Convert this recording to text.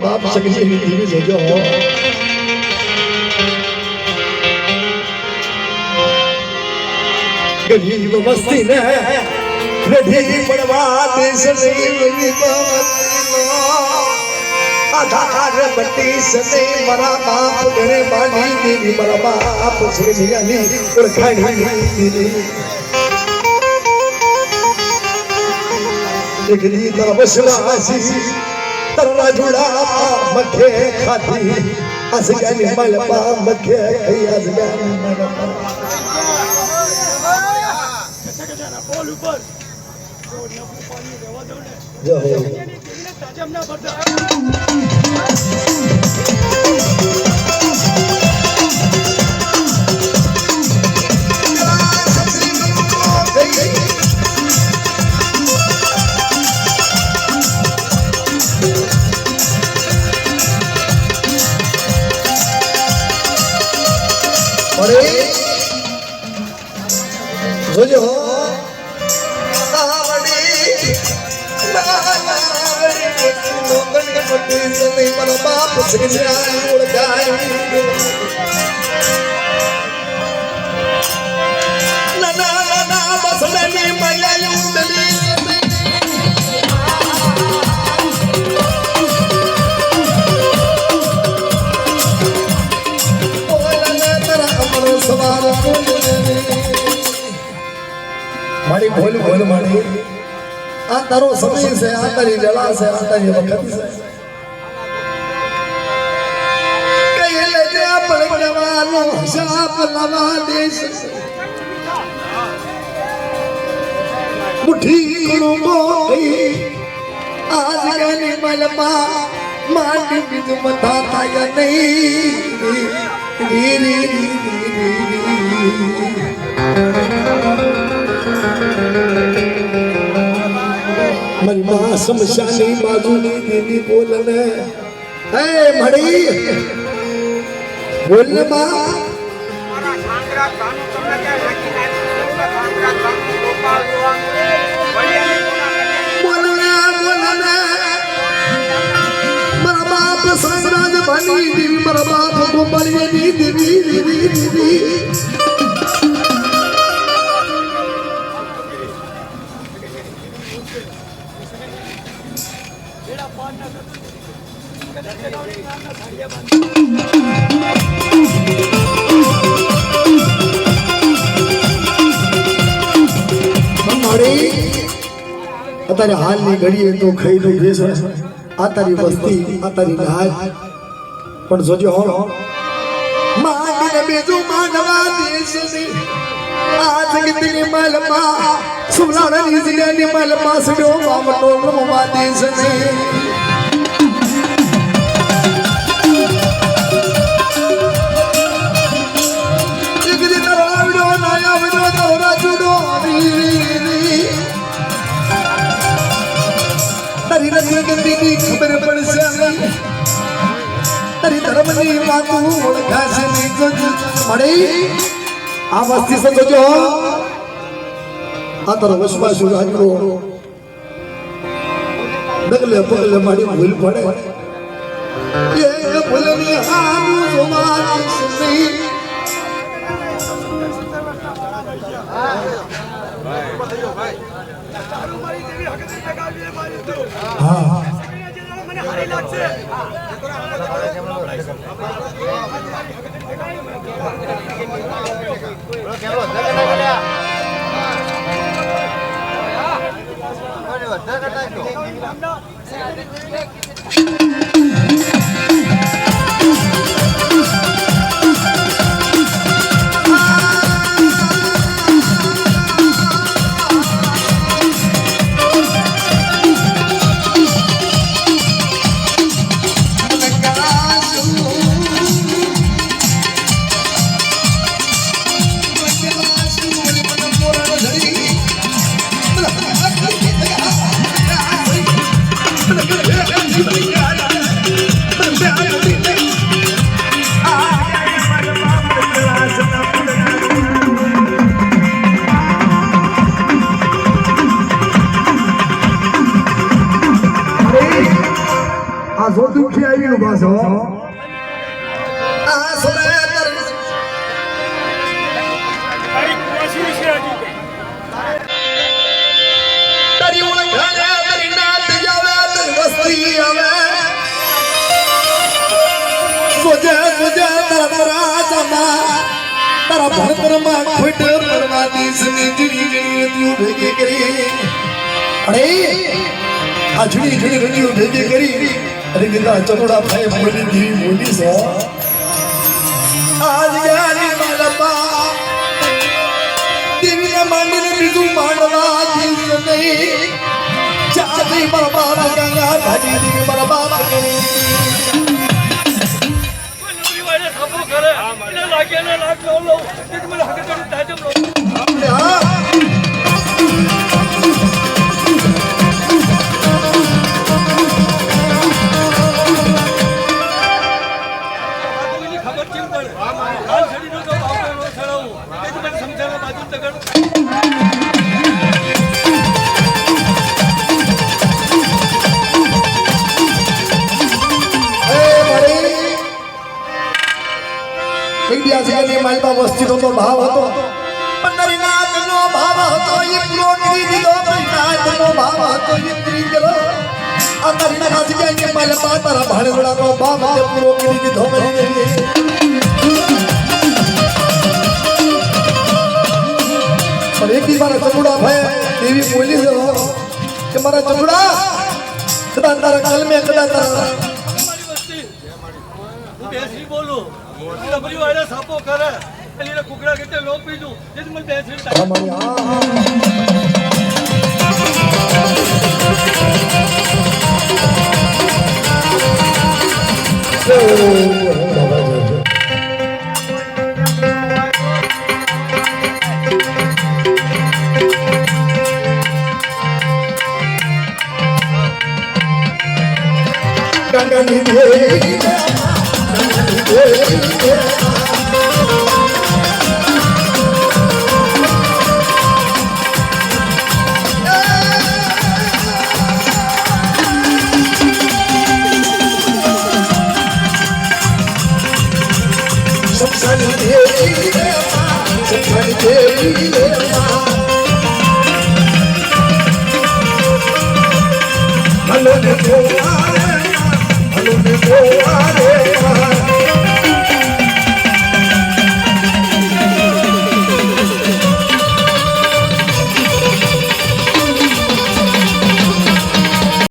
બાપ સગજી દીવી જોજો ગરીબ વસ્તી ને રેઢી પડવા દેશ નહીં આધાર બત્તી સને મારા બાપ ઘરે બાંધી દેવી મારા બાપ સગજીયાની ઓળખાણી એકલી તરવસવાસી તરલા જોડા મખે ખાતી અસગાની મલપા મખે ખઈ અસગાની મલપા બોલ ઉપર પાણી રહેવા દો ને જય હો તાજમ ના ભરતા જોજો મારા બાપ સગજીયાની ઓળખાણી નાના નાના બસડાની મૈયા ઉડલી माड़ी बोल बोल माड़ी आ तारो समय से आ तारी जला से आ तारी वक्त से कहले जे अपन जवानो हिसाब लवा देश मुठी कुड़ुंबो आज गनी मलमा मांडी बिज मथा थाया नहीं मन मां समशानी बाजूनी दीदी बोलने ए मड़ी बोल मां मारा सांगरा कानू તમને કે લખી દે सांगरा कानू ગોપાલ બોલને બોલને મારા બાપ સામ્રાજ બની દીવી મારા બાપ ગોપાળિયાની દીવી અત્યારે હાલની ઘડીએ તો ખાઈ લો બેસ આ તારી વસ્તી આ તારી નાજ પણ જોજો હો માંડીને બીજું માંડવા દેશની આ જગતની મલમાં સુમલાની જગ્યાની મલમાં સડ્યો મામટો રમવા દેશની खबर पड़से तारी धर्मनी वातू ओळखासे नहीं मड़े आ वस्ती से जो आ तारो विश्वास राजरो डगले पगले माड़ी भूल पड़े ये भूलनी हामू समाज से हाँ Yeah. તારા ભણતરમાં ખોટ પરવા દેશની જડી જડી રતિઓ ભેગી કરી અરે આ જડી જડી રતિઓ ભેગી કરી અરે કીધા ચકોડા ભાઈ બોલી દેવી બોલી છે આજ ગાની માલપા દેવીને માંડીને બીજું માંડવા દેશ નહીં ચાલી મારા બાપ ગંગા ભાજી દેવી મારા બાપ કરી વસ્તીનો તો ભાવ હતો પંડરીનાથનો ભાવ હતો એ પૂરો કરી દીધો પંડરીનાથનો ભાવ હતો એ પૂરી ગયો આ તારી નાથ ગયા માલ તારા ભાણેડાનો ભાવ તે પૂરો કરી દીધો પણ એક દી મારા ચકુડા ભાઈ એવી બોલી કે મારા ચકુડા કદાચ તારા કલમે કદાચ તારા હું બેસી બોલું ડબરી વાળા સાપો કરે એટલે કુકડા કે લોક પીજું જે મને બેસી અમારી ગંગા ની